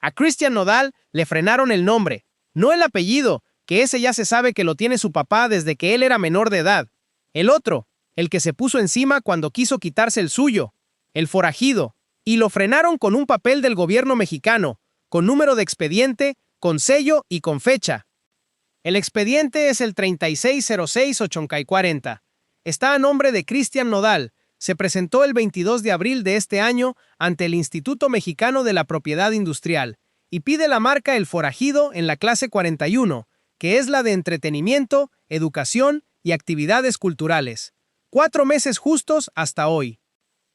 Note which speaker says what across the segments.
Speaker 1: A Cristian Nodal le frenaron el nombre, no el apellido, que ese ya se sabe que lo tiene su papá desde que él era menor de edad. El otro, el que se puso encima cuando quiso quitarse el suyo, el forajido, y lo frenaron con un papel del gobierno mexicano, con número de expediente, con sello y con fecha. El expediente es el 3606-8040. Está a nombre de Cristian Nodal. Se presentó el 22 de abril de este año ante el Instituto Mexicano de la Propiedad Industrial y pide la marca El Forajido en la clase 41, que es la de entretenimiento, educación y actividades culturales. 4 meses justos hasta hoy.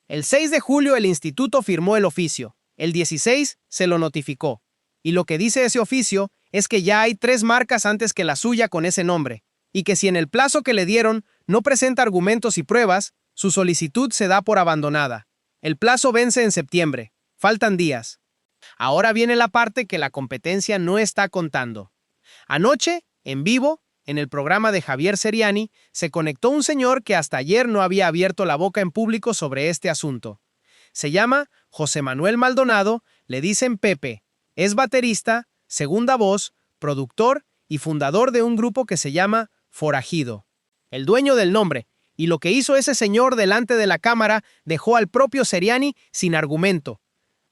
Speaker 1: El 6 de julio el instituto firmó el oficio. El 16 se lo notificó. Y lo que dice ese oficio es que ya hay 3 marcas antes que la suya con ese nombre, y que si en el plazo que le dieron no presenta argumentos y pruebas, su solicitud se da por abandonada. El plazo vence en septiembre. Faltan días. Ahora viene la parte que la competencia no está contando. Anoche, en vivo, en el programa de Javier Seriani, se conectó un señor que hasta ayer no había abierto la boca en público sobre este asunto. Se llama José Manuel Maldonado, le dicen Pepe. Es baterista, segunda voz, productor y fundador de un grupo que se llama Forajido. El dueño del nombre, y lo que hizo ese señor delante de la cámara dejó al propio Seriani sin argumento.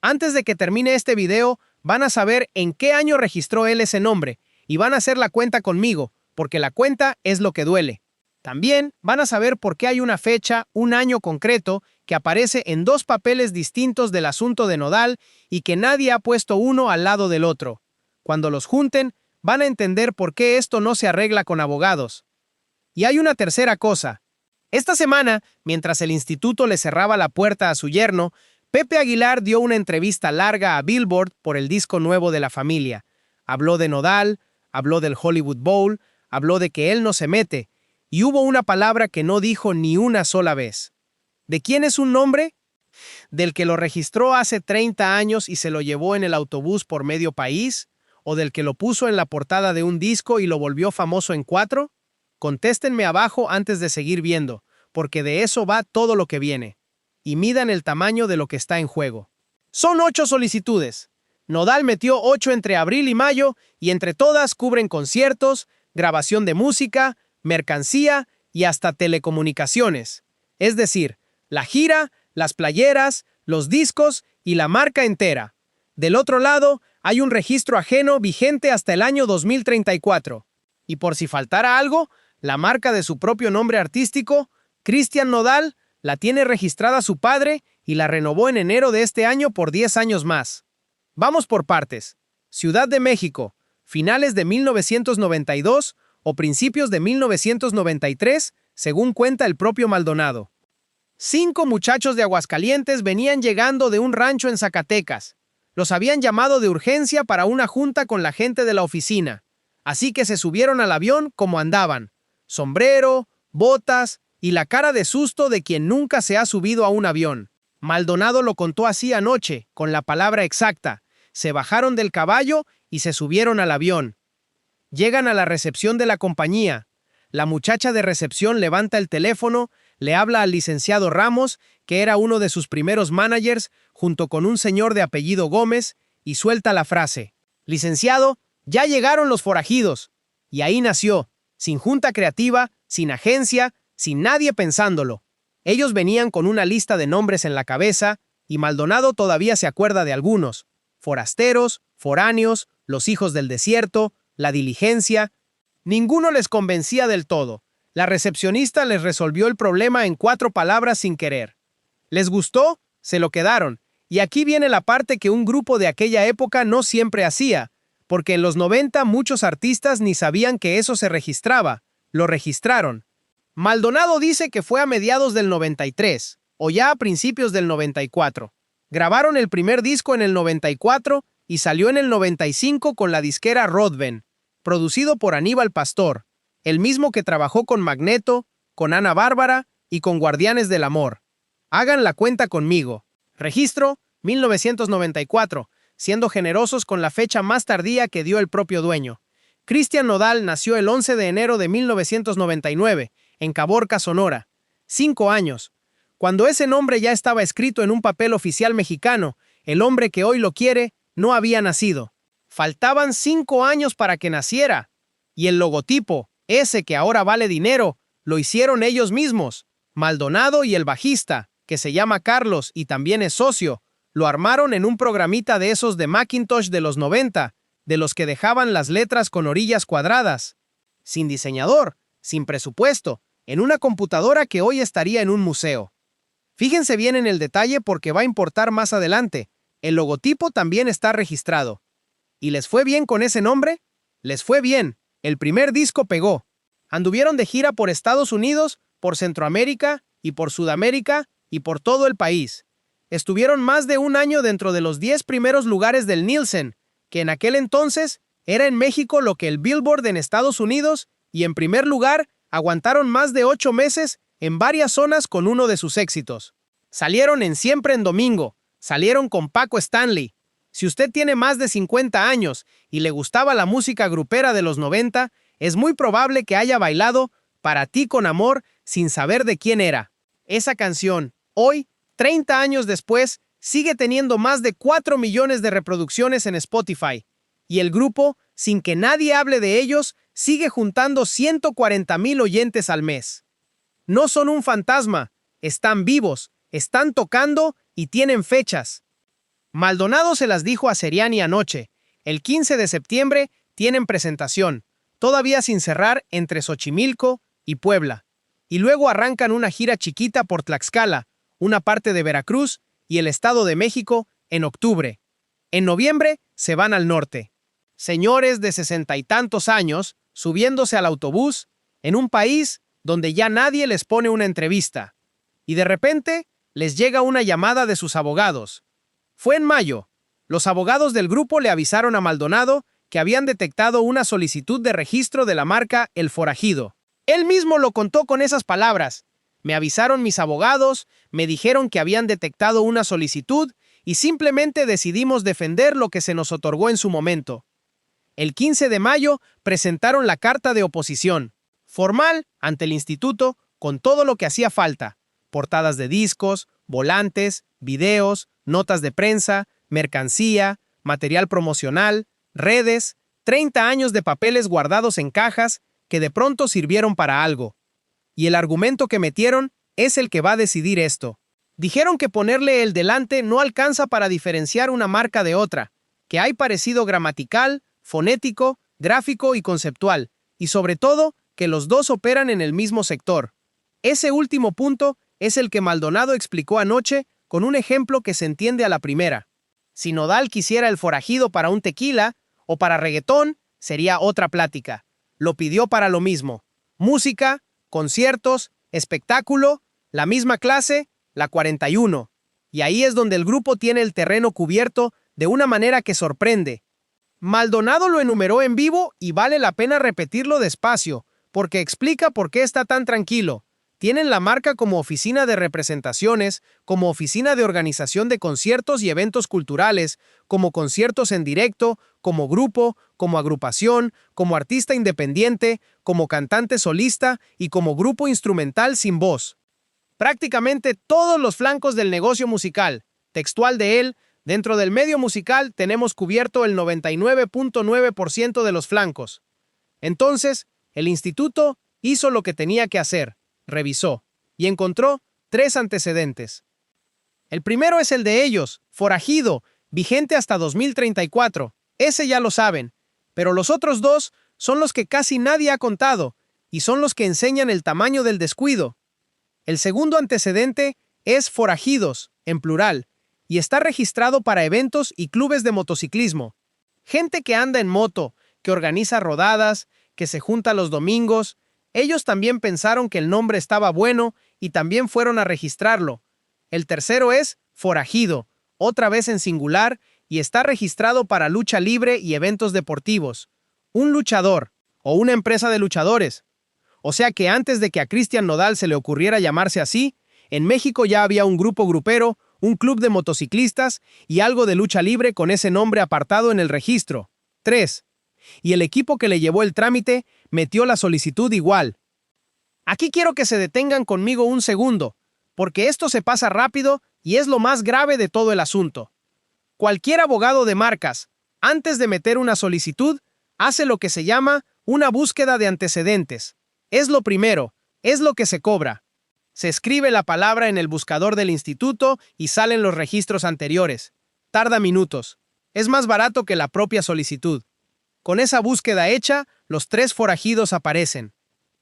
Speaker 1: Antes de que termine este video, van a saber en qué año registró él ese nombre, y van a hacer la cuenta conmigo, porque la cuenta es lo que duele. También van a saber por qué hay una fecha, un año concreto, que aparece en 2 papeles distintos del asunto de Nodal y que nadie ha puesto uno al lado del otro. Cuando los junten, van a entender por qué esto no se arregla con abogados. Y hay una tercera cosa. Esta semana, mientras el instituto le cerraba la puerta a su yerno, Pepe Aguilar dio una entrevista larga a Billboard por el disco nuevo de la familia. Habló de Nodal, habló del Hollywood Bowl, habló de que él no se mete, y hubo una palabra que no dijo ni una sola vez. ¿De quién es un nombre? ¿Del que lo registró hace 30 años y se lo llevó en el autobús por medio país? ¿O del que lo puso en la portada de un disco y lo volvió famoso en 4? Contéstenme abajo antes de seguir viendo, porque de eso va todo lo que viene. Y midan el tamaño de lo que está en juego. Son 8 solicitudes. Nodal metió 8 entre abril y mayo y entre todas cubren conciertos, grabación de música, mercancía y hasta telecomunicaciones. Es decir, la gira, las playeras, los discos y la marca entera. Del otro lado, hay un registro ajeno vigente hasta el año 2034. Y por si faltara algo, la marca de su propio nombre artístico, Cristian Nodal, la tiene registrada su padre y la renovó en enero de este año por 10 años más. Vamos por partes. Ciudad de México, finales de 1992 o principios de 1993, según cuenta el propio Maldonado. 5 muchachos de Aguascalientes venían llegando de un rancho en Zacatecas. Los habían llamado de urgencia para una junta con la gente de la oficina. Así que se subieron al avión como andaban. Sombrero, botas y la cara de susto de quien nunca se ha subido a un avión. Maldonado lo contó así anoche, con la palabra exacta. Se bajaron del caballo y se subieron al avión. Llegan a la recepción de la compañía. La muchacha de recepción levanta el teléfono, le habla al licenciado Ramos, que era uno de sus primeros managers, junto con un señor de apellido Gómez, y suelta la frase: «Licenciado, ya llegaron los forajidos». Y ahí nació, sin junta creativa, sin agencia, sin nadie pensándolo. Ellos venían con una lista de nombres en la cabeza, y Maldonado todavía se acuerda de algunos: Forasteros, Foráneos, Los Hijos del Desierto, La Diligencia. Ninguno les convencía del todo. La recepcionista les resolvió el problema en 4 palabras sin querer. ¿Les gustó? Se lo quedaron. Y aquí viene la parte que un grupo de aquella época no siempre hacía, porque en los 90 muchos artistas ni sabían que eso se registraba. Lo registraron. Maldonado dice que fue a mediados del 93, o ya a principios del 94. Grabaron el primer disco en el 94 y salió en el 95 con la disquera Rodven, producido por Aníbal Pastor, el mismo que trabajó con Magneto, con Ana Bárbara y con Guardianes del Amor. Hagan la cuenta conmigo. Registro 1994, siendo generosos con la fecha más tardía que dio el propio dueño. Cristian Nodal nació el 11 de enero de 1999, en Caborca, Sonora. 5 años. Cuando ese nombre ya estaba escrito en un papel oficial mexicano, el hombre que hoy lo quiere no había nacido. Faltaban 5 años para que naciera. Y el logotipo, ese que ahora vale dinero, lo hicieron ellos mismos. Maldonado y el bajista, que se llama Carlos y también es socio, lo armaron en un programita de esos de Macintosh de los 90, de los que dejaban las letras con orillas cuadradas. Sin diseñador, sin presupuesto, en una computadora que hoy estaría en un museo. Fíjense bien en el detalle porque va a importar más adelante. El logotipo también está registrado. ¿Y les fue bien con ese nombre? Les fue bien. El primer disco pegó. Anduvieron de gira por Estados Unidos, por Centroamérica y por Sudamérica y por todo el país. Estuvieron más de un año dentro de los 10 primeros lugares del Nielsen, que en aquel entonces era en México lo que el Billboard en Estados Unidos, y en primer lugar aguantaron más de 8 meses en varias zonas con uno de sus éxitos. Salieron en Siempre en Domingo, salieron con Paco Stanley. Si usted tiene más de 50 años y le gustaba la música grupera de los 90, es muy probable que haya bailado Para ti con amor sin saber de quién era. Esa canción, hoy, 30 años después, sigue teniendo más de 4 millones de reproducciones en Spotify. Y el grupo, sin que nadie hable de ellos, sigue juntando 140,000 oyentes al mes. No son un fantasma, están vivos, están tocando y tienen fechas. Maldonado se las dijo a Seriani anoche. El 15 de septiembre tienen presentación, todavía sin cerrar entre Xochimilco y Puebla. Y luego arrancan una gira chiquita por Tlaxcala, una parte de Veracruz y el Estado de México en octubre. En noviembre se van al norte. Señores de 60 y tantos años, subiéndose al autobús, en un país donde ya nadie les pone una entrevista. Y de repente les llega una llamada de sus abogados. Fue en mayo. Los abogados del grupo le avisaron a Maldonado que habían detectado una solicitud de registro de la marca El Forajido. Él mismo lo contó con esas palabras. Me avisaron mis abogados, me dijeron que habían detectado una solicitud y simplemente decidimos defender lo que se nos otorgó en su momento. El 15 de mayo presentaron la carta de oposición, formal, ante el instituto, con todo lo que hacía falta: portadas de discos, volantes, videos, notas de prensa, mercancía, material promocional, redes, 30 años de papeles guardados en cajas que de pronto sirvieron para algo. Y el argumento que metieron es el que va a decidir esto. Dijeron que ponerle el delante no alcanza para diferenciar una marca de otra, que hay parecido gramatical, fonético, gráfico y conceptual, y sobre todo, que los dos operan en el mismo sector. Ese último punto es el que Maldonado explicó anoche con un ejemplo que se entiende a la primera. Si Nodal quisiera el forajido para un tequila o para reggaetón, sería otra plática. Lo pidió para lo mismo: música, conciertos, espectáculo, la misma clase, la 41. Y ahí es donde el grupo tiene el terreno cubierto de una manera que sorprende. Maldonado lo enumeró en vivo y vale la pena repetirlo despacio, porque explica por qué está tan tranquilo. Tienen la marca como oficina de representaciones, como oficina de organización de conciertos y eventos culturales, como conciertos en directo, como grupo, como agrupación, como artista independiente, como cantante solista y como grupo instrumental sin voz. Prácticamente todos los flancos del negocio musical. Textual de él: dentro del medio musical tenemos cubierto el 99.9% de los flancos. Entonces, el instituto hizo lo que tenía que hacer. Revisó y encontró 3 antecedentes. El primero es el de ellos, Forajido, vigente hasta 2034. Ese ya lo saben, pero los otros 2 son los que casi nadie ha contado y son los que enseñan el tamaño del descuido. El segundo antecedente es Forajidos, en plural, y está registrado para eventos y clubes de motociclismo. Gente que anda en moto, que organiza rodadas, que se junta los domingos. Ellos también pensaron que el nombre estaba bueno y también fueron a registrarlo. El tercero es Forajido, otra vez en singular, y está registrado para lucha libre y eventos deportivos. Un luchador, o una empresa de luchadores. O sea que antes de que a Cristian Nodal se le ocurriera llamarse así, en México ya había un grupo grupero, un club de motociclistas y algo de lucha libre con ese nombre apartado en el registro. 3. Y el equipo que le llevó el trámite metió la solicitud igual. Aquí quiero que se detengan conmigo un segundo, porque esto se pasa rápido y es lo más grave de todo el asunto. Cualquier abogado de marcas, antes de meter una solicitud, hace lo que se llama una búsqueda de antecedentes. Es lo primero, es lo que se cobra. Se escribe la palabra en el buscador del instituto y salen los registros anteriores. Tarda minutos. Es más barato que la propia solicitud. Con esa búsqueda hecha, los 3 forajidos aparecen.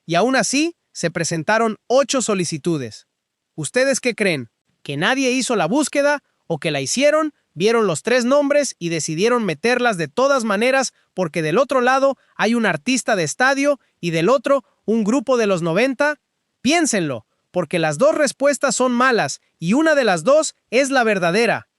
Speaker 1: Y aún así, se presentaron 8 solicitudes. ¿Ustedes qué creen? ¿Que nadie hizo la búsqueda o que la hicieron, vieron los 3 nombres y decidieron meterlas de todas maneras porque del otro lado hay un artista de estadio y del otro un grupo de los 90? Piénsenlo, porque las 2 respuestas son malas y una de las 2 es la verdadera.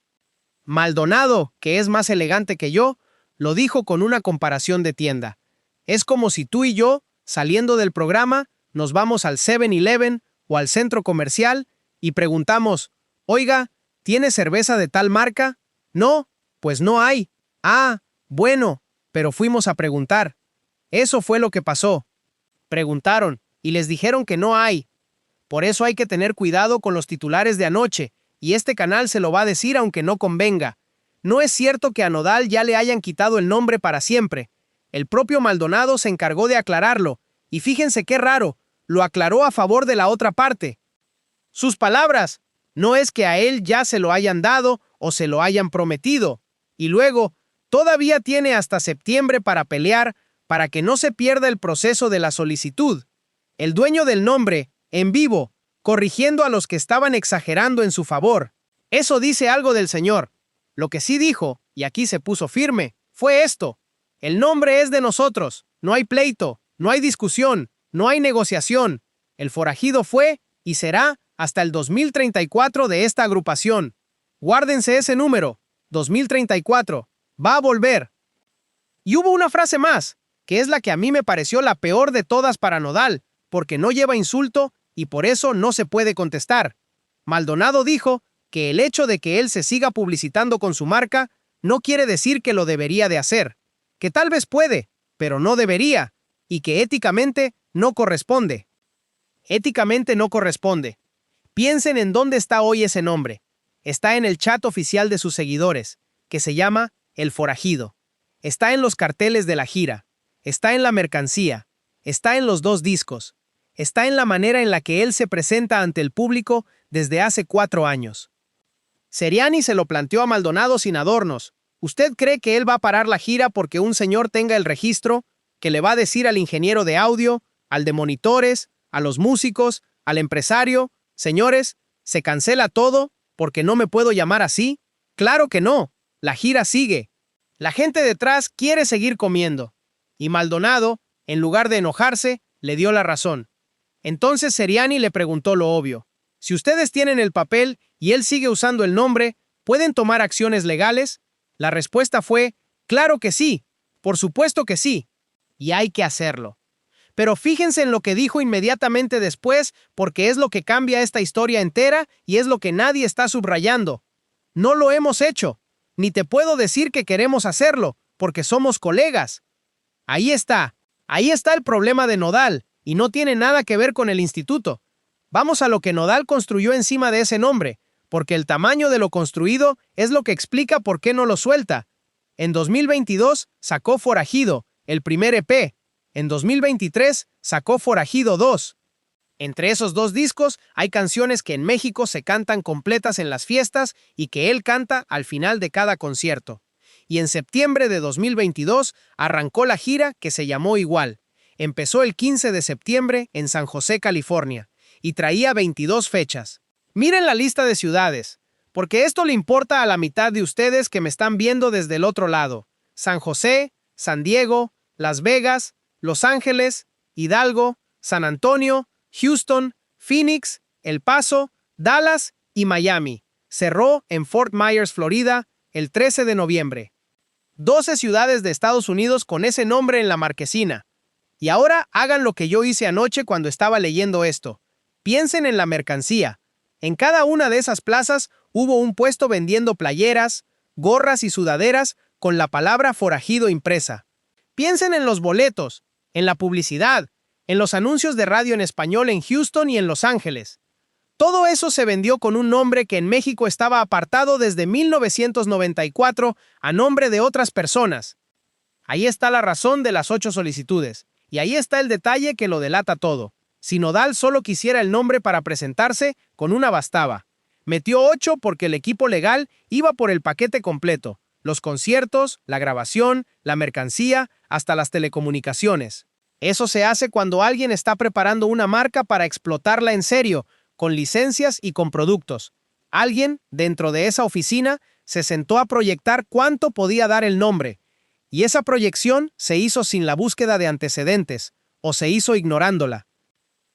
Speaker 1: Maldonado, que es más elegante que yo, lo dijo con una comparación de tienda. Es como si tú y yo, saliendo del programa, nos vamos al 7-Eleven o al centro comercial y preguntamos, oiga, ¿tiene cerveza de tal marca? No, pues no hay. Ah, bueno, pero fuimos a preguntar. Eso fue lo que pasó. Preguntaron y les dijeron que no hay. Por eso hay que tener cuidado con los titulares de anoche, y este canal se lo va a decir aunque no convenga. No es cierto que a Nodal ya le hayan quitado el nombre para siempre. El propio Maldonado se encargó de aclararlo, y fíjense qué raro, lo aclaró a favor de la otra parte. Sus palabras, no es que a él ya se lo hayan dado o se lo hayan prometido. Y luego, todavía tiene hasta septiembre para pelear para que no se pierda el proceso de la solicitud. El dueño del nombre, en vivo, corrigiendo a los que estaban exagerando en su favor. Eso dice algo del señor. Lo que sí dijo, y aquí se puso firme, fue esto. El nombre es de nosotros, no hay pleito, no hay discusión, no hay negociación. El forajido fue y será hasta el 2034 de esta agrupación. Guárdense ese número, 2034, va a volver. Y hubo una frase más, que es la que a mí me pareció la peor de todas para Nodal, porque no lleva insulto y por eso no se puede contestar. Maldonado dijo que el hecho de que él se siga publicitando con su marca no quiere decir que lo debería de hacer, que tal vez puede, pero no debería, y que éticamente no corresponde. Éticamente no corresponde. Piensen en dónde está hoy ese nombre. Está en el chat oficial de sus seguidores, que se llama El Forajido. Está en los carteles de la gira. Está en la mercancía. Está en los 2 discos. Está en la manera en la que él se presenta ante el público desde hace 4 años. Seriani se lo planteó a Maldonado sin adornos. ¿Usted cree que él va a parar la gira porque un señor tenga el registro, que le va a decir al ingeniero de audio, al de monitores, a los músicos, al empresario, señores, se cancela todo porque no me puedo llamar así? Claro que no, la gira sigue. La gente detrás quiere seguir comiendo. Y Maldonado, en lugar de enojarse, le dio la razón. Entonces Seriani le preguntó lo obvio. Si ustedes tienen el papel y él sigue usando el nombre, ¿pueden tomar acciones legales? La respuesta fue, claro que sí, por supuesto que sí, y hay que hacerlo. Pero fíjense en lo que dijo inmediatamente después, porque es lo que cambia esta historia entera y es lo que nadie está subrayando. No lo hemos hecho, ni te puedo decir que queremos hacerlo, porque somos colegas. Ahí está el problema de Nodal, y no tiene nada que ver con el instituto. Vamos a lo que Nodal construyó encima de ese nombre, porque el tamaño de lo construido es lo que explica por qué no lo suelta. En 2022 sacó Forajido, el primer EP. En 2023 sacó Forajido 2. Entre esos 2 discos hay canciones que en México se cantan completas en las fiestas y que él canta al final de cada concierto. Y en septiembre de 2022 arrancó la gira que se llamó igual. Empezó el 15 de septiembre en San José, California, y traía 22 fechas. Miren la lista de ciudades, porque esto le importa a la mitad de ustedes que me están viendo desde el otro lado. San José, San Diego, Las Vegas, Los Ángeles, Hidalgo, San Antonio, Houston, Phoenix, El Paso, Dallas y Miami. Cerró en Fort Myers, Florida, el 13 de noviembre. 12 ciudades de Estados Unidos con ese nombre en la marquesina. Y ahora hagan lo que yo hice anoche cuando estaba leyendo esto. Piensen en la mercancía. En cada una de esas plazas hubo un puesto vendiendo playeras, gorras y sudaderas con la palabra forajido impresa. Piensen en los boletos, en la publicidad, en los anuncios de radio en español en Houston y en Los Ángeles. Todo eso se vendió con un nombre que en México estaba apartado desde 1994 a nombre de otras personas. Ahí está la razón de las 8 solicitudes. Y ahí está el detalle que lo delata todo. Si Nodal solo quisiera el nombre para presentarse, con una bastaba. Metió 8 porque el equipo legal iba por el paquete completo. Los conciertos, la grabación, la mercancía, hasta las telecomunicaciones. Eso se hace cuando alguien está preparando una marca para explotarla en serio, con licencias y con productos. Alguien, dentro de esa oficina, se sentó a proyectar cuánto podía dar el nombre. Y esa proyección se hizo sin la búsqueda de antecedentes, o se hizo ignorándola.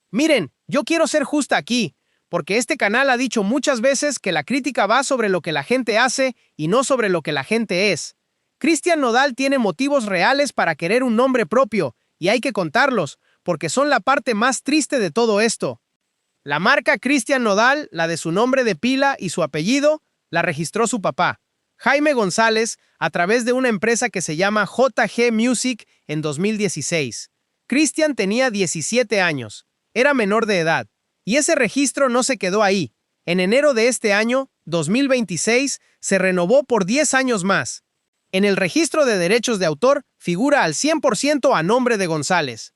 Speaker 1: Miren, yo quiero ser justa aquí, porque este canal ha dicho muchas veces que la crítica va sobre lo que la gente hace y no sobre lo que la gente es. Cristian Nodal tiene motivos reales para querer un nombre propio, y hay que contarlos, porque son la parte más triste de todo esto. La marca Cristian Nodal, la de su nombre de pila y su apellido, la registró su papá, Jaime González, a través de una empresa que se llama JG Music en 2016. Cristian tenía 17 años, era menor de edad, y ese registro no se quedó ahí. En enero de este año, 2026, se renovó por 10 años más. En el registro de derechos de autor figura al 100% a nombre de González.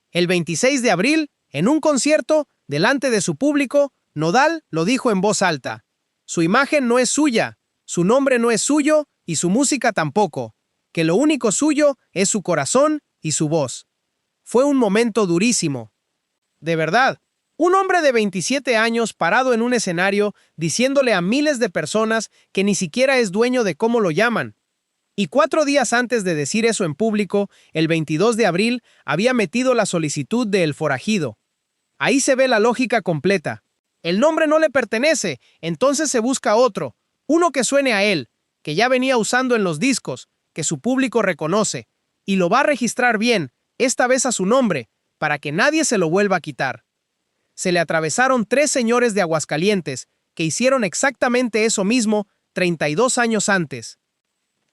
Speaker 1: El 26 de abril, en un concierto, delante de su público, Nodal lo dijo en voz alta. Su imagen no es suya, su nombre no es suyo y su música tampoco, que lo único suyo es su corazón y su voz. Fue un momento durísimo. De verdad, un hombre de 27 años parado en un escenario diciéndole a miles de personas que ni siquiera es dueño de cómo lo llaman. Y 4 días antes de decir eso en público, el 22 de abril, había metido la solicitud de El Forajido. Ahí se ve la lógica completa. El nombre no le pertenece, entonces se busca otro, uno que suene a él, que ya venía usando en los discos, que su público reconoce, y lo va a registrar bien, esta vez a su nombre, para que nadie se lo vuelva a quitar. Se le atravesaron 3 señores de Aguascalientes, que hicieron exactamente eso mismo 32 años antes.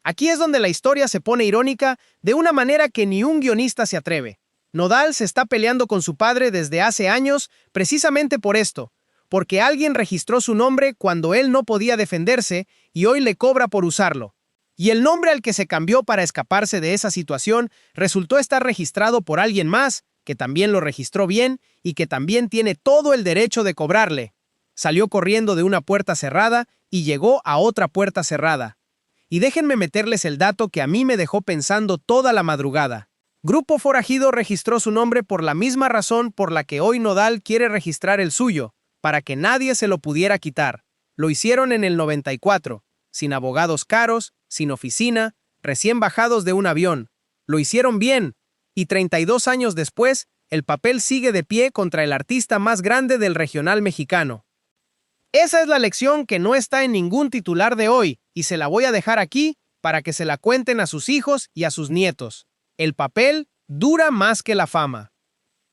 Speaker 1: Aquí es donde la historia se pone irónica de una manera que ni un guionista se atreve. Nodal se está peleando con su padre desde hace años precisamente por esto, porque alguien registró su nombre cuando él no podía defenderse y hoy le cobra por usarlo. Y el nombre al que se cambió para escaparse de esa situación resultó estar registrado por alguien más, que también lo registró bien y que también tiene todo el derecho de cobrarle. Salió corriendo de una puerta cerrada y llegó a otra puerta cerrada. Y déjenme meterles el dato que a mí me dejó pensando toda la madrugada. Grupo Forajido registró su nombre por la misma razón por la que hoy Nodal quiere registrar el suyo, para que nadie se lo pudiera quitar. Lo hicieron en el 94, sin abogados caros, sin oficina, recién bajados de un avión. Lo hicieron bien, y 32 años después, el papel sigue de pie contra el artista más grande del regional mexicano. Esa es la lección que no está en ningún titular de hoy, y se la voy a dejar aquí para que se la cuenten a sus hijos y a sus nietos. El papel dura más que la fama.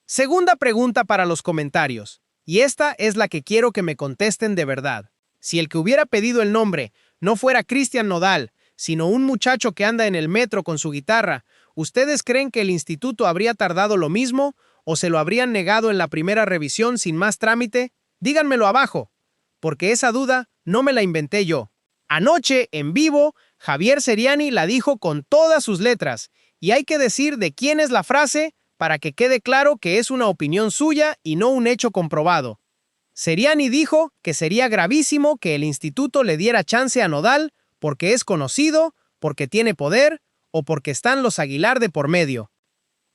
Speaker 1: Segunda pregunta para los comentarios, y esta es la que quiero que me contesten de verdad. Si el que hubiera pedido el nombre no fuera Cristian Nodal, sino un muchacho que anda en el metro con su guitarra, ¿ustedes creen que el instituto habría tardado lo mismo o se lo habrían negado en la primera revisión sin más trámite? Díganmelo abajo, porque esa duda no me la inventé yo. Anoche, en vivo, Javier Seriani la dijo con todas sus letras, y hay que decir de quién es la frase para que quede claro que es una opinión suya y no un hecho comprobado. Seriani dijo que sería gravísimo que el instituto le diera chance a Nodal porque es conocido, porque tiene poder o porque están los Aguilar de por medio.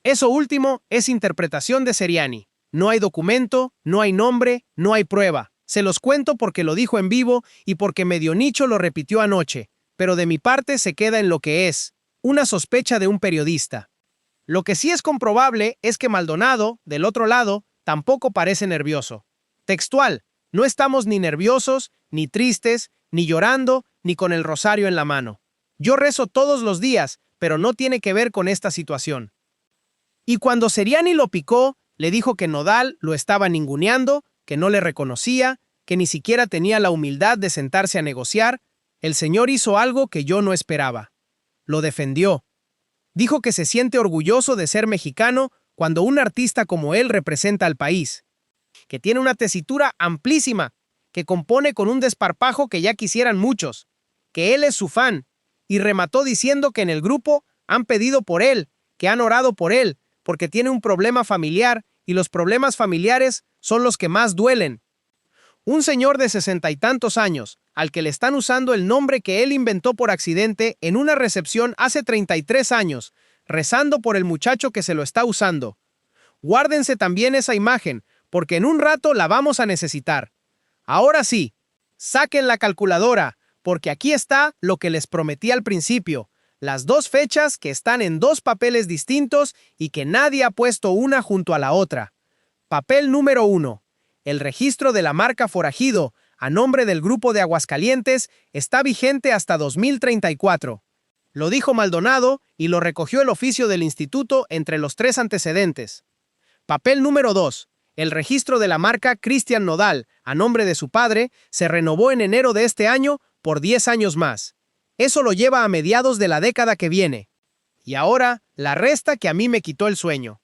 Speaker 1: Eso último es interpretación de Seriani. No hay documento, no hay nombre, no hay prueba. Se los cuento porque lo dijo en vivo y porque medio nicho lo repitió anoche, pero de mi parte se queda en lo que es, una sospecha de un periodista. Lo que sí es comprobable es que Maldonado, del otro lado, tampoco parece nervioso. Textual, no estamos ni nerviosos, ni tristes, ni llorando, ni con el rosario en la mano. Yo rezo todos los días, pero no tiene que ver con esta situación. Y cuando Seriani lo picó, le dijo que Nodal lo estaba ninguneando, que no le reconocía, que ni siquiera tenía la humildad de sentarse a negociar, el señor hizo algo que yo no esperaba. Lo defendió. Dijo que se siente orgulloso de ser mexicano cuando un artista como él representa al país. que tiene una tesitura amplísima, que compone con un desparpajo que ya quisieran muchos, que él es su fan, y remató diciendo que en el grupo han pedido por él, que han orado por él, porque tiene un problema familiar, y los problemas familiares son los que más duelen. Un señor de 60 y tantos años, al que le están usando el nombre que él inventó por accidente en una recepción hace 33 años, rezando por el muchacho que se lo está usando. Guárdense también esa imagen, porque en un rato la vamos a necesitar. Ahora sí, saquen la calculadora, porque aquí está lo que les prometí al principio, las dos fechas que están en dos papeles distintos y que nadie ha puesto una junto a la otra. Papel número 1. El registro de la marca Forajido, a nombre del Grupo de Aguascalientes, está vigente hasta 2034. Lo dijo Maldonado y lo recogió el oficio del instituto entre los tres antecedentes. Papel número 2. El registro de la marca Cristian Nodal, a nombre de su padre, se renovó en enero de este año por 10 años más. Eso lo lleva a mediados de la década que viene. Y ahora, la resta que a mí me quitó el sueño.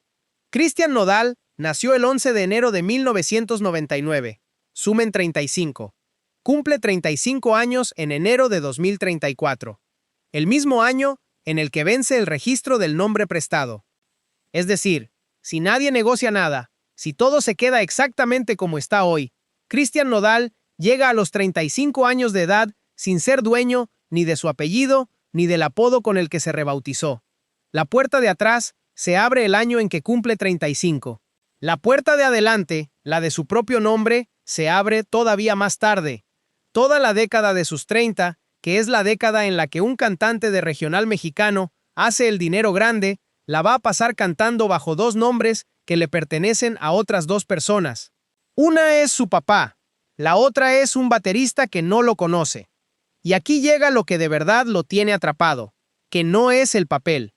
Speaker 1: Cristian Nodal nació el 11 de enero de 1999. Sumen 35. Cumple 35 años en enero de 2034. El mismo año en el que vence el registro del nombre prestado. Es decir, si nadie negocia nada, si todo se queda exactamente como está hoy, Cristian Nodal llega a los 35 años de edad sin ser dueño ni de su apellido ni del apodo con el que se rebautizó. La puerta de atrás se abre el año en que cumple 35. La puerta de adelante, la de su propio nombre, se abre todavía más tarde. Toda la década de sus 30, que es la década en la que un cantante de regional mexicano hace el dinero grande, la va a pasar cantando bajo dos nombres que le pertenecen a otras dos personas. Una es su papá, la otra es un baterista que no lo conoce. Y aquí llega lo que de verdad lo tiene atrapado, que no es el papel.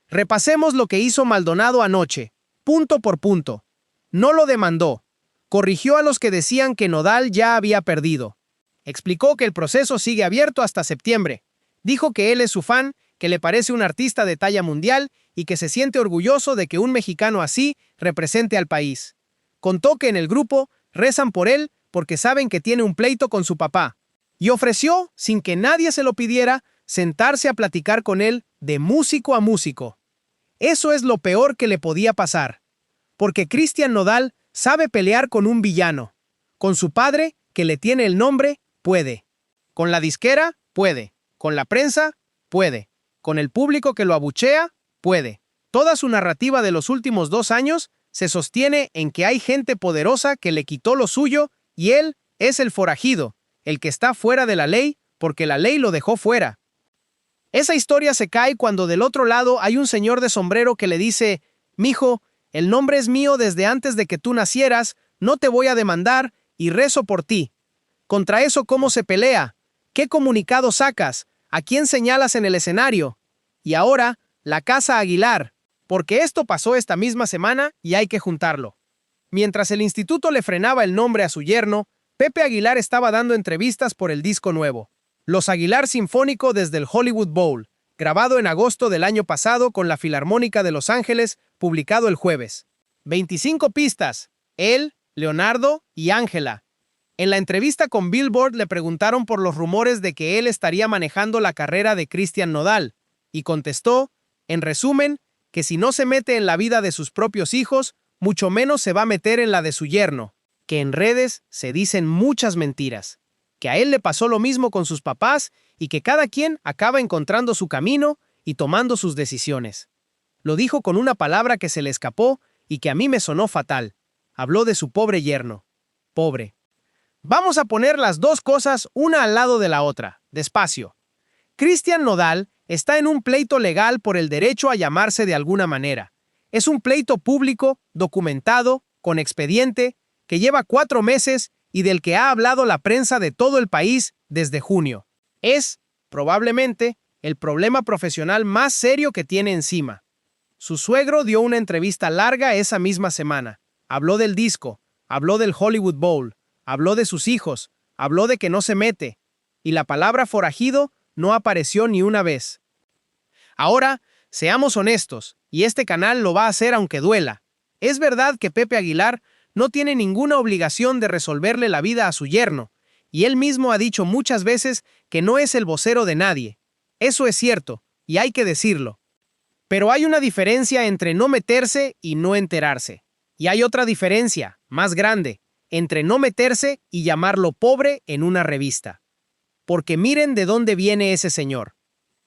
Speaker 1: Repasemos lo que hizo Maldonado anoche, punto por punto. No lo demandó. Corrigió a los que decían que Nodal ya había perdido. Explicó que el proceso sigue abierto hasta septiembre. Dijo que él es su fan, que le parece un artista de talla mundial y que se siente orgulloso de que un mexicano así represente al país. Contó que en el grupo rezan por él porque saben que tiene un pleito con su papá. Y ofreció, sin que nadie se lo pidiera, sentarse a platicar con él de músico a músico. Eso es lo peor que le podía pasar. Porque Cristian Nodal sabe pelear con un villano. Con su padre, que le tiene el nombre, puede. Con la disquera, puede. Con la prensa, puede. Con el público que lo abuchea, puede. Toda su narrativa de los últimos 2 años se sostiene en que hay gente poderosa que le quitó lo suyo y él es el forajido, el que está fuera de la ley porque la ley lo dejó fuera. Esa historia se cae cuando del otro lado hay un señor de sombrero que le dice: «Mijo, el nombre es mío desde antes de que tú nacieras, no te voy a demandar y rezo por ti». Contra eso, ¿cómo se pelea? ¿Qué comunicado sacas? ¿A quién señalas en el escenario? Y ahora, la Casa Aguilar, porque esto pasó esta misma semana y hay que juntarlo. Mientras el instituto le frenaba el nombre a su yerno, Pepe Aguilar estaba dando entrevistas por el disco nuevo, Los Aguilar Sinfónico desde el Hollywood Bowl, grabado en agosto del año pasado con la Filarmónica de Los Ángeles, publicado el jueves. 25 pistas, él, Leonardo y Ángela. En la entrevista con Billboard le preguntaron por los rumores de que él estaría manejando la carrera de Cristian Nodal, y contestó, en resumen, que si no se mete en la vida de sus propios hijos, mucho menos se va a meter en la de su yerno, que en redes se dicen muchas mentiras, que a él le pasó lo mismo con sus papás y que cada quien acaba encontrando su camino y tomando sus decisiones. Lo dijo con una palabra que se le escapó y que a mí me sonó fatal. Habló de su pobre yerno. Pobre. Vamos a poner las dos cosas una al lado de la otra, despacio. Cristian Nodal está en un pleito legal por el derecho a llamarse de alguna manera. Es un pleito público, documentado, con expediente, que lleva 4 meses y del que ha hablado la prensa de todo el país desde junio. Es, probablemente, el problema profesional más serio que tiene encima. Su suegro dio una entrevista larga esa misma semana. Habló del disco, habló del Hollywood Bowl, habló de sus hijos, habló de que no se mete, y la palabra forajido no apareció ni una vez. Ahora, seamos honestos, y este canal lo va a hacer aunque duela. Es verdad que Pepe Aguilar no tiene ninguna obligación de resolverle la vida a su yerno, y él mismo ha dicho muchas veces que no es el vocero de nadie. Eso es cierto, y hay que decirlo. Pero hay una diferencia entre no meterse y no enterarse. Y hay otra diferencia, más grande, entre no meterse y llamarlo pobre en una revista. Porque miren de dónde viene ese señor.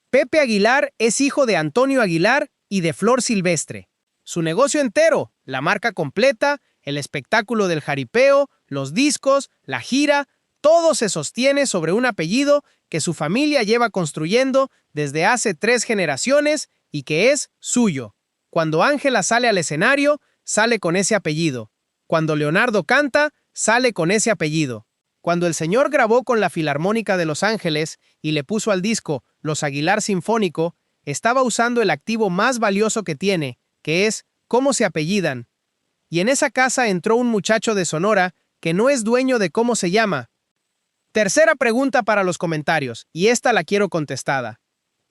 Speaker 1: Pepe Aguilar es hijo de Antonio Aguilar y de Flor Silvestre. Su negocio entero, la marca completa, el espectáculo del jaripeo, los discos, la gira, todo se sostiene sobre un apellido que su familia lleva construyendo desde hace 3 generaciones y que es suyo. Cuando Ángela sale al escenario, sale con ese apellido. Cuando Leonardo canta, sale con ese apellido. Cuando el señor grabó con la Filarmónica de Los Ángeles y le puso al disco Los Aguilar Sinfónico, estaba usando el activo más valioso que tiene, que es cómo se apellidan. Y en esa casa entró un muchacho de Sonora que no es dueño de cómo se llama. Tercera pregunta para los comentarios, y esta la quiero contestada.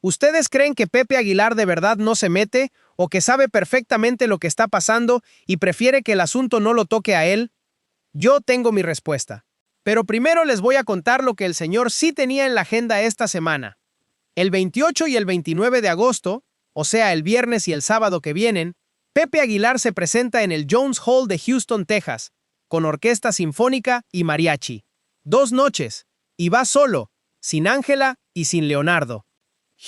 Speaker 1: ¿Ustedes creen que Pepe Aguilar de verdad no se mete o que sabe perfectamente lo que está pasando y prefiere que el asunto no lo toque a él? Yo tengo mi respuesta. Pero primero les voy a contar lo que el señor sí tenía en la agenda esta semana. El 28 y el 29 de agosto, o sea, el viernes y el sábado que vienen, Pepe Aguilar se presenta en el Jones Hall de Houston, Texas, con orquesta sinfónica y mariachi. 2 noches, y va solo, sin Ángela y sin Leonardo.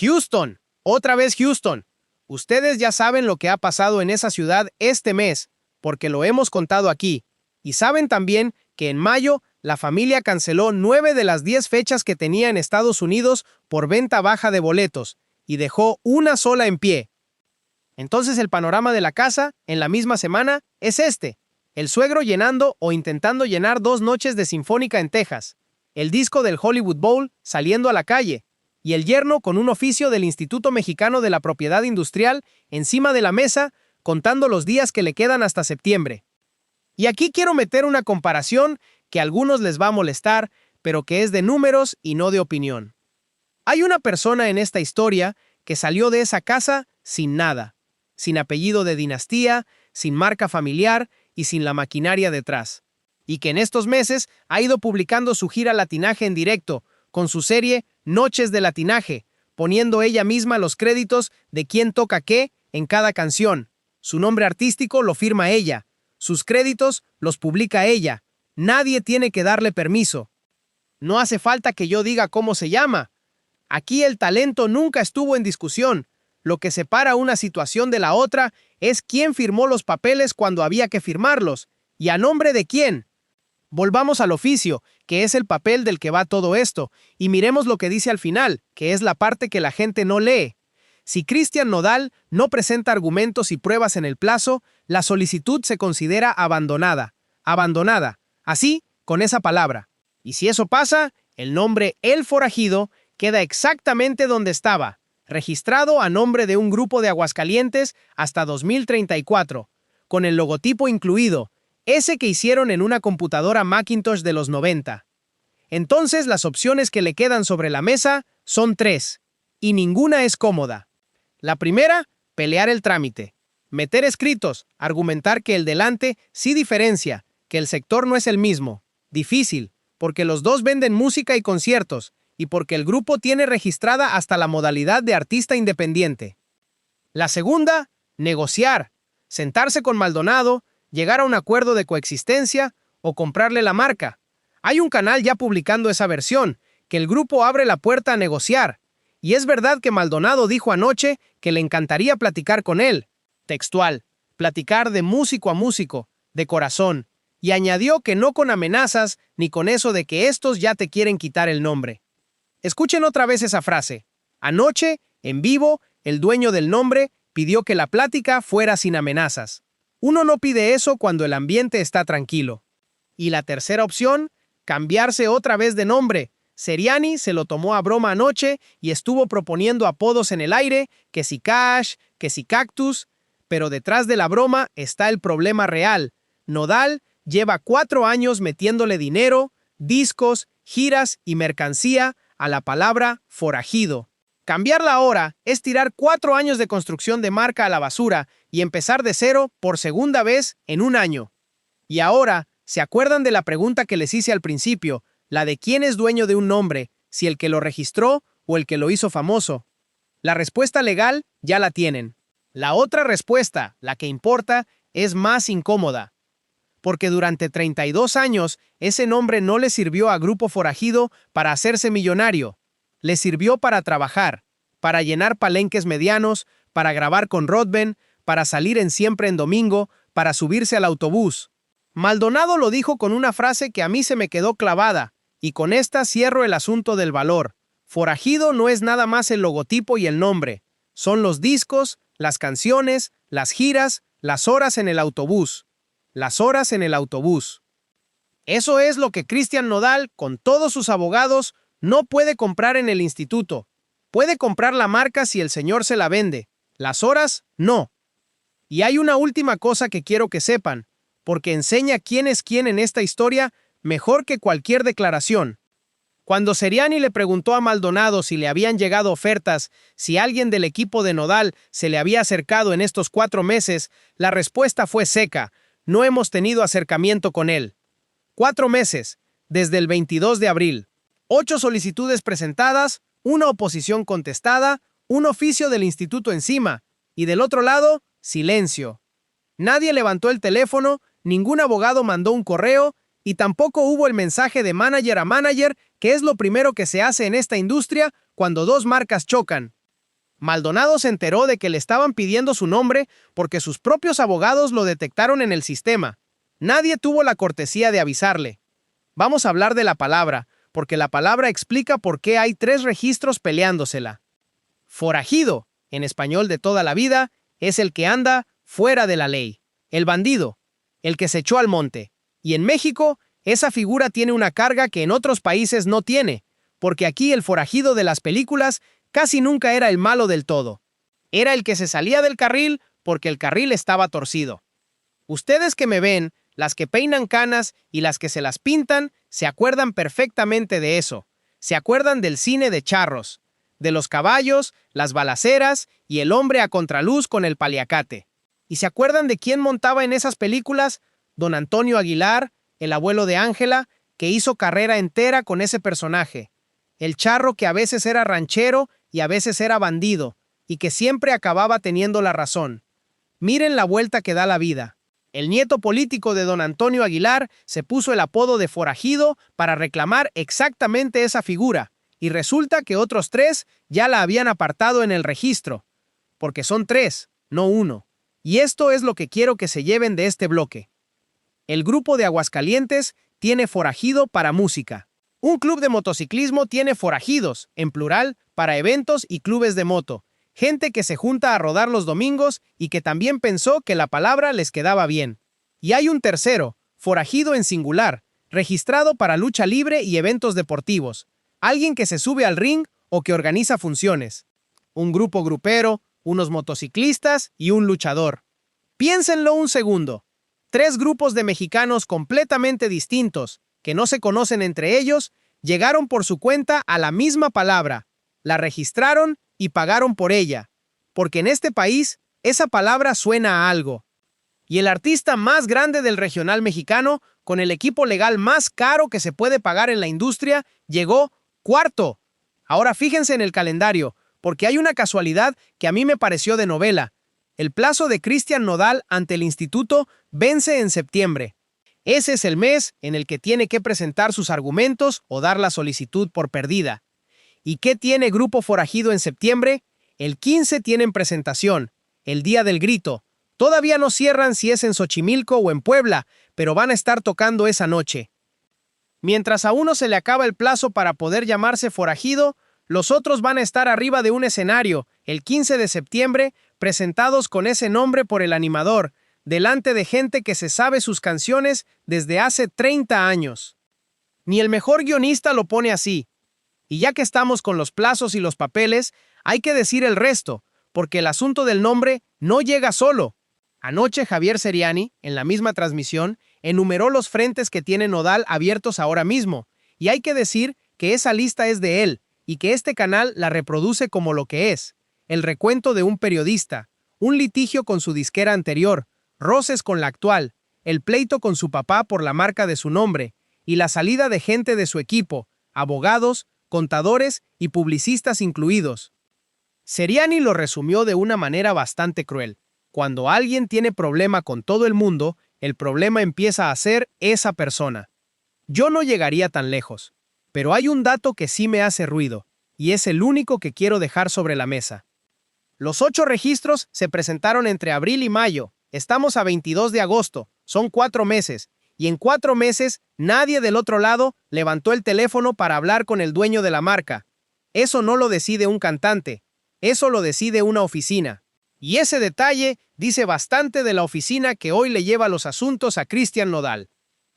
Speaker 1: Houston, otra vez Houston. Ustedes ya saben lo que ha pasado en esa ciudad este mes, porque lo hemos contado aquí. Y saben también que en mayo la familia canceló 9 de las 10 fechas que tenía en Estados Unidos por venta baja de boletos, y dejó una sola en pie. Entonces el panorama de la casa, en la misma semana, es este. El suegro llenando o intentando llenar 2 noches de Sinfónica en Texas. El disco del Hollywood Bowl saliendo a la calle. Y el yerno con un oficio del Instituto Mexicano de la Propiedad Industrial encima de la mesa, contando los días que le quedan hasta septiembre. Y aquí quiero meter una comparación que a algunos les va a molestar, pero que es de números y no de opinión. Hay una persona en esta historia que salió de esa casa sin nada, sin apellido de dinastía, sin marca familiar y sin la maquinaria detrás. Y que en estos meses ha ido publicando su gira Latinaje en directo, con su serie Noches de Latinaje, poniendo ella misma los créditos de quién toca qué en cada canción. Su nombre artístico lo firma ella. Sus créditos los publica ella. Nadie tiene que darle permiso. No hace falta que yo diga cómo se llama. Aquí el talento nunca estuvo en discusión. Lo que separa una situación de la otra es quién firmó los papeles cuando había que firmarlos, y a nombre de quién. Volvamos al oficio, que es el papel del que va todo esto, y miremos lo que dice al final, que es la parte que la gente no lee. Si Cristian Nodal no presenta argumentos y pruebas en el plazo, la solicitud se considera abandonada. Abandonada. Así, con esa palabra. Y si eso pasa, el nombre El Forajido queda exactamente donde estaba, registrado a nombre de un grupo de Aguascalientes hasta 2034, con el logotipo incluido, ese que hicieron en una computadora Macintosh de los 90. Entonces las opciones que le quedan sobre la mesa son 3, y ninguna es cómoda. La primera, pelear el trámite. Meter escritos, argumentar que el delante sí diferencia, que el sector no es el mismo. Difícil, porque los dos venden música y conciertos, y porque el grupo tiene registrada hasta la modalidad de artista independiente. La segunda, negociar. Sentarse con Maldonado, llegar a un acuerdo de coexistencia o comprarle la marca. Hay un canal ya publicando esa versión, que el grupo abre la puerta a negociar. Y es verdad que Maldonado dijo anoche que le encantaría platicar con él. Textual, platicar de músico a músico, de corazón. Y añadió que no con amenazas ni con eso de que estos ya te quieren quitar el nombre. Escuchen otra vez esa frase. Anoche, en vivo, el dueño del nombre pidió que la plática fuera sin amenazas. Uno no pide eso cuando el ambiente está tranquilo. Y la tercera opción, cambiarse otra vez de nombre. Seriani se lo tomó a broma anoche y estuvo proponiendo apodos en el aire, que si Cash, que si Cactus, pero detrás de la broma está el problema real. Nodal lleva 4 años metiéndole dinero, discos, giras y mercancía a la palabra forajido. Cambiarla ahora es tirar 4 años de construcción de marca a la basura y empezar de cero por segunda vez en un año. Y ahora, ¿se acuerdan de la pregunta que les hice al principio, la de quién es dueño de un nombre, si el que lo registró o el que lo hizo famoso? La respuesta legal ya la tienen. La otra respuesta, la que importa, es más incómoda. Porque durante 32 años ese nombre no le sirvió a Grupo Forajido para hacerse millonario. Le sirvió para trabajar, para llenar palenques medianos, para grabar con Rodben, para salir en Siempre en Domingo, para subirse al autobús. Maldonado lo dijo con una frase que a mí se me quedó clavada, y con esta cierro el asunto del valor. Forajido no es nada más el logotipo y el nombre. Son los discos, las canciones, las giras, las horas en el autobús. Las horas en el autobús. Eso es lo que Cristian Nodal, con todos sus abogados, no puede comprar en el instituto. Puede comprar la marca si el señor se la vende. Las horas, no. Y hay una última cosa que quiero que sepan, porque enseña quién es quién en esta historia mejor que cualquier declaración. Cuando Seriani le preguntó a Maldonado si le habían llegado ofertas, si alguien del equipo de Nodal se le había acercado en estos 4 meses, la respuesta fue seca. No hemos tenido acercamiento con él. 4 meses, desde el 22 de abril. 8 solicitudes presentadas, una oposición contestada, un oficio del instituto encima, y del otro lado, silencio. Nadie levantó el teléfono, ningún abogado mandó un correo, y tampoco hubo el mensaje de manager a manager, que es lo primero que se hace en esta industria cuando dos marcas chocan. Maldonado se enteró de que le estaban pidiendo su nombre porque sus propios abogados lo detectaron en el sistema. Nadie tuvo la cortesía de avisarle. Vamos a hablar de la palabra, porque la palabra explica por qué hay 3 registros peleándosela. Forajido, en español de toda la vida, es el que anda fuera de la ley. El bandido, el que se echó al monte. Y en México, esa figura tiene una carga que en otros países no tiene, porque aquí el forajido de las películas casi nunca era el malo del todo. Era el que se salía del carril porque el carril estaba torcido. Ustedes que me ven, las que peinan canas y las que se las pintan, se acuerdan perfectamente de eso. Se acuerdan del cine de charros, de los caballos, las balaceras y el hombre a contraluz con el paliacate. ¿Y se acuerdan de quién montaba en esas películas? Don Antonio Aguilar, el abuelo de Ángela, que hizo carrera entera con ese personaje. El charro que a veces era ranchero y a veces era bandido, y que siempre acababa teniendo la razón. Miren la vuelta que da la vida. El nieto político de don Antonio Aguilar se puso el apodo de forajido para reclamar exactamente esa figura, y resulta que otros 3 ya la habían apartado en el registro, porque son 3, no 1. Y esto es lo que quiero que se lleven de este bloque. El grupo de Aguascalientes tiene forajido para música. Un club de motociclismo tiene forajidos, en plural, para eventos y clubes de moto. Gente que se junta a rodar los domingos y que también pensó que la palabra les quedaba bien. Y hay un tercero, forajido en singular, registrado para lucha libre y eventos deportivos. Alguien que se sube al ring o que organiza funciones. Un grupo grupero, unos motociclistas y un luchador. Piénsenlo un segundo. 3 grupos de mexicanos completamente distintos, que no se conocen entre ellos, llegaron por su cuenta a la misma palabra, la registraron y pagaron por ella, porque en este país esa palabra suena a algo. Y el artista más grande del regional mexicano, con el equipo legal más caro que se puede pagar en la industria, llegó cuarto. Ahora fíjense en el calendario, porque hay una casualidad que a mí me pareció de novela. El plazo de Cristian Nodal ante el instituto vence en septiembre. Ese es el mes en el que tiene que presentar sus argumentos o dar la solicitud por perdida. ¿Y qué tiene Grupo Forajido en septiembre? El 15 tienen presentación, el día del grito. Todavía no cierran si es en Xochimilco o en Puebla, pero van a estar tocando esa noche. Mientras a uno se le acaba el plazo para poder llamarse forajido, los otros van a estar arriba de un escenario, el 15 de septiembre, presentados con ese nombre por el animador, delante de gente que se sabe sus canciones desde hace 30 años. Ni el mejor guionista lo pone así. Y ya que estamos con los plazos y los papeles, hay que decir el resto, porque el asunto del nombre no llega solo. Anoche Javier Seriani, en la misma transmisión, enumeró los frentes que tiene Nodal abiertos ahora mismo, y hay que decir que esa lista es de él, y que este canal la reproduce como lo que es, el recuento de un periodista, un litigio con su disquera anterior, roces con la actual, el pleito con su papá por la marca de su nombre y la salida de gente de su equipo, abogados, contadores y publicistas incluidos. Seriani lo resumió de una manera bastante cruel. Cuando alguien tiene problema con todo el mundo, el problema empieza a ser esa persona. Yo no llegaría tan lejos, pero hay un dato que sí me hace ruido, y es el único que quiero dejar sobre la mesa. Los 8 registros se presentaron entre abril y mayo. Estamos a 22 de agosto, son 4 meses, y en 4 meses nadie del otro lado levantó el teléfono para hablar con el dueño de la marca. Eso no lo decide un cantante, eso lo decide una oficina. Y ese detalle dice bastante de la oficina que hoy le lleva los asuntos a Cristian Nodal.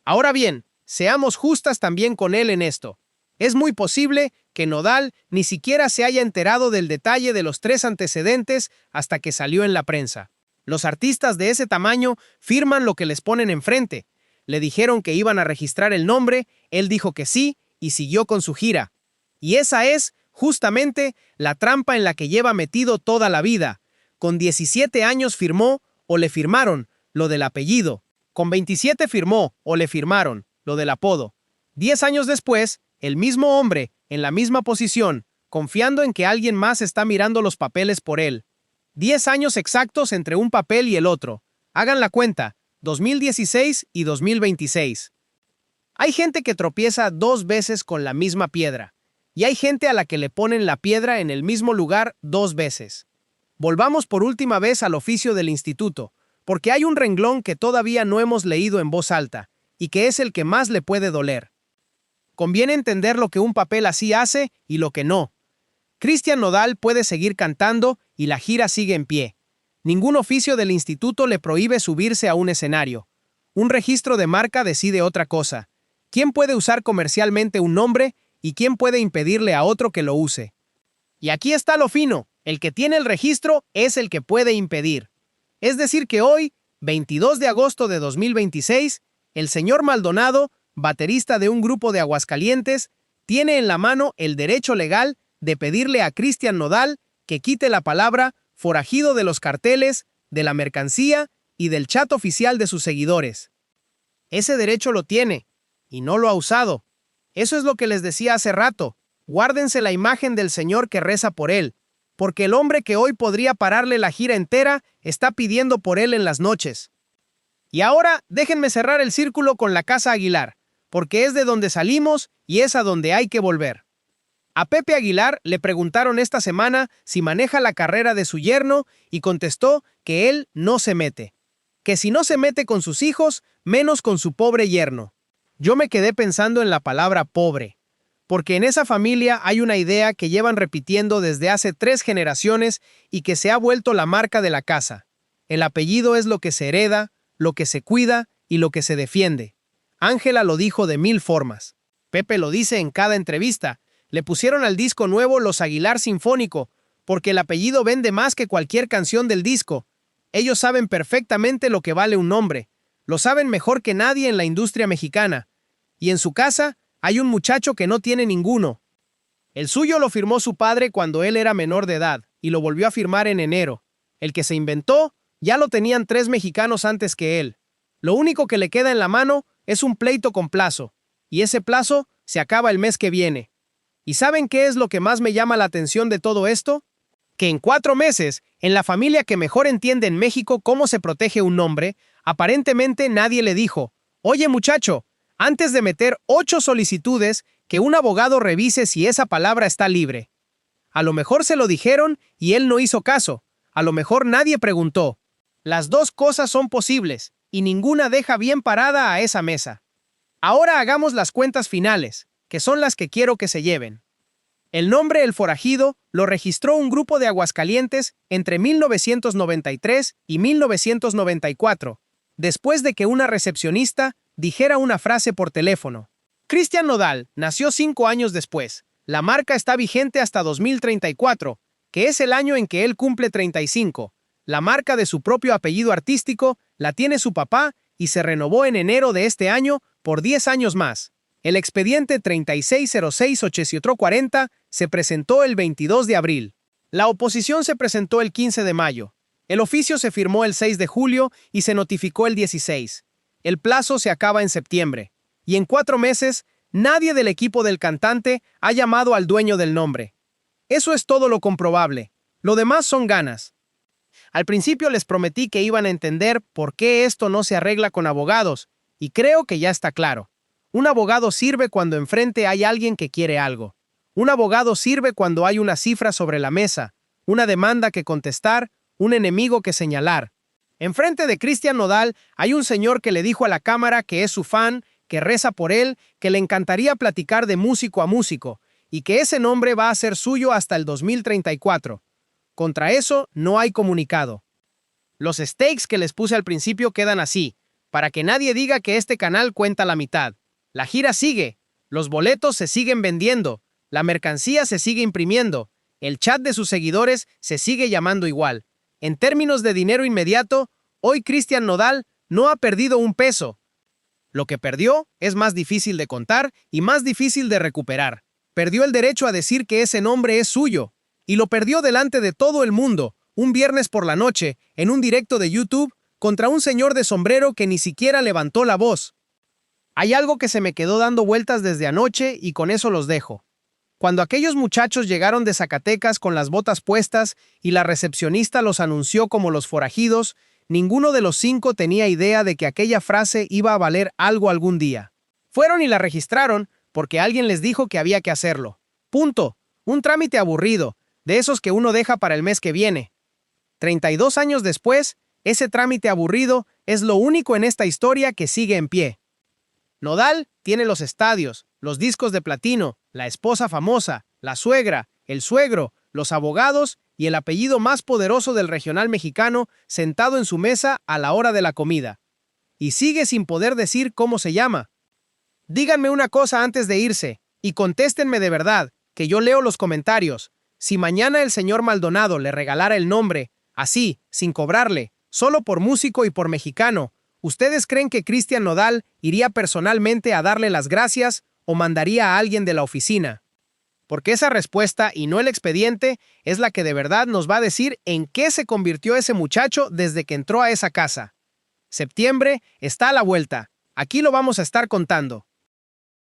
Speaker 1: Ahora bien, seamos justas también con él en esto. Es muy posible que Nodal ni siquiera se haya enterado del detalle de los 3 antecedentes hasta que salió en la prensa. Los artistas de ese tamaño firman lo que les ponen enfrente. Le dijeron que iban a registrar el nombre, él dijo que sí y siguió con su gira. Y esa es, justamente, la trampa en la que lleva metido toda la vida. Con 17 años firmó, o le firmaron, lo del apellido. Con 27 firmó, o le firmaron, lo del apodo. 10 años después, el mismo hombre, en la misma posición, confiando en que alguien más está mirando los papeles por él. 10 años exactos entre un papel y el otro. Hagan la cuenta, 2016 y 2026. Hay gente que tropieza 2 veces con la misma piedra, y hay gente a la que le ponen la piedra en el mismo lugar 2 veces. Volvamos por última vez al oficio del instituto, porque hay un renglón que todavía no hemos leído en voz alta, y que es el que más le puede doler. Conviene entender lo que un papel así hace y lo que no. Cristian Nodal puede seguir cantando y la gira sigue en pie. Ningún oficio del instituto le prohíbe subirse a un escenario. Un registro de marca decide otra cosa. ¿Quién puede usar comercialmente un nombre y quién puede impedirle a otro que lo use? Y aquí está lo fino. El que tiene el registro es el que puede impedir. Es decir que hoy, 22 de agosto de 2026, el señor Maldonado, baterista de un grupo de Aguascalientes, tiene en la mano el derecho legal de pedirle a Cristian Nodal que quite la palabra forajido de los carteles, de la mercancía y del chat oficial de sus seguidores. Ese derecho lo tiene, y no lo ha usado. Eso es lo que les decía hace rato. Guárdense la imagen del señor que reza por él, porque el hombre que hoy podría pararle la gira entera está pidiendo por él en las noches. Y ahora déjenme cerrar el círculo con la Casa Aguilar, porque es de donde salimos y es a donde hay que volver. A Pepe Aguilar le preguntaron esta semana si maneja la carrera de su yerno y contestó que él no se mete. Que si no se mete con sus hijos, menos con su pobre yerno. Yo me quedé pensando en la palabra pobre, porque en esa familia hay una idea que llevan repitiendo desde hace 3 generaciones y que se ha vuelto la marca de la casa. El apellido es lo que se hereda, lo que se cuida y lo que se defiende. Ángela lo dijo de 1000 formas. Pepe lo dice en cada entrevista. Le pusieron al disco nuevo Los Aguilar Sinfónico, porque el apellido vende más que cualquier canción del disco. Ellos saben perfectamente lo que vale un nombre. Lo saben mejor que nadie en la industria mexicana. Y en su casa hay un muchacho que no tiene ninguno. El suyo lo firmó su padre cuando él era menor de edad, y lo volvió a firmar en enero. El que se inventó, ya lo tenían 3 mexicanos antes que él. Lo único que le queda en la mano es un pleito con plazo, y ese plazo se acaba el mes que viene. ¿Y saben qué es lo que más me llama la atención de todo esto? Que en 4 meses, en la familia que mejor entiende en México cómo se protege un nombre, aparentemente nadie le dijo, oye muchacho, antes de meter 8 solicitudes, que un abogado revise si esa palabra está libre. A lo mejor se lo dijeron y él no hizo caso. A lo mejor nadie preguntó. Las 2 cosas son posibles, y ninguna deja bien parada a esa mesa. Ahora hagamos las cuentas finales, que son las que quiero que se lleven. El nombre El Forajido lo registró un grupo de Aguascalientes entre 1993 y 1994, después de que una recepcionista dijera una frase por teléfono. Cristian Nodal nació 5 años después. La marca está vigente hasta 2034, que es el año en que él cumple 35. La marca de su propio apellido artístico la tiene su papá y se renovó en enero de este año por 10 años más. El expediente 3606-8440 se presentó el 22 de abril. La oposición se presentó el 15 de mayo. El oficio se firmó el 6 de julio y se notificó el 16. El plazo se acaba en septiembre, y en 4 meses, nadie del equipo del cantante ha llamado al dueño del nombre. Eso es todo lo comprobable. Lo demás son ganas. Al principio les prometí que iban a entender por qué esto no se arregla con abogados, y creo que ya está claro. Un abogado sirve cuando enfrente hay alguien que quiere algo. Un abogado sirve cuando hay una cifra sobre la mesa, una demanda que contestar, un enemigo que señalar. Enfrente de Cristian Nodal hay un señor que le dijo a la cámara que es su fan, que reza por él, que le encantaría platicar de músico a músico, y que ese nombre va a ser suyo hasta el 2034. Contra eso no hay comunicado. Los stakes que les puse al principio quedan así, para que nadie diga que este canal cuenta la mitad. La gira sigue, los boletos se siguen vendiendo, la mercancía se sigue imprimiendo, el chat de sus seguidores se sigue llamando igual. En términos de dinero inmediato, hoy Cristian Nodal no ha perdido un peso. Lo que perdió es más difícil de contar y más difícil de recuperar. Perdió el derecho a decir que ese nombre es suyo, y lo perdió delante de todo el mundo, un viernes por la noche, en un directo de YouTube, contra un señor de sombrero que ni siquiera levantó la voz. Hay algo que se me quedó dando vueltas desde anoche y con eso los dejo. Cuando aquellos muchachos llegaron de Zacatecas con las botas puestas y la recepcionista los anunció como los forajidos, ninguno de los 5 tenía idea de que aquella frase iba a valer algo algún día. Fueron y la registraron porque alguien les dijo que había que hacerlo. Punto. Un trámite aburrido, de esos que uno deja para el mes que viene. 32 años después, ese trámite aburrido es lo único en esta historia que sigue en pie. Nodal tiene los estadios, los discos de platino, la esposa famosa, la suegra, el suegro, los abogados y el apellido más poderoso del regional mexicano sentado en su mesa a la hora de la comida. Y sigue sin poder decir cómo se llama. Díganme una cosa antes de irse, y contéstenme de verdad, que yo leo los comentarios. Si mañana el señor Maldonado le regalara el nombre, así, sin cobrarle, solo por músico y por mexicano, ¿ustedes creen que Cristian Nodal iría personalmente a darle las gracias o mandaría a alguien de la oficina? Porque esa respuesta, y no el expediente, es la que de verdad nos va a decir en qué se convirtió ese muchacho desde que entró a esa casa. Septiembre está a la vuelta. Aquí lo vamos a estar contando.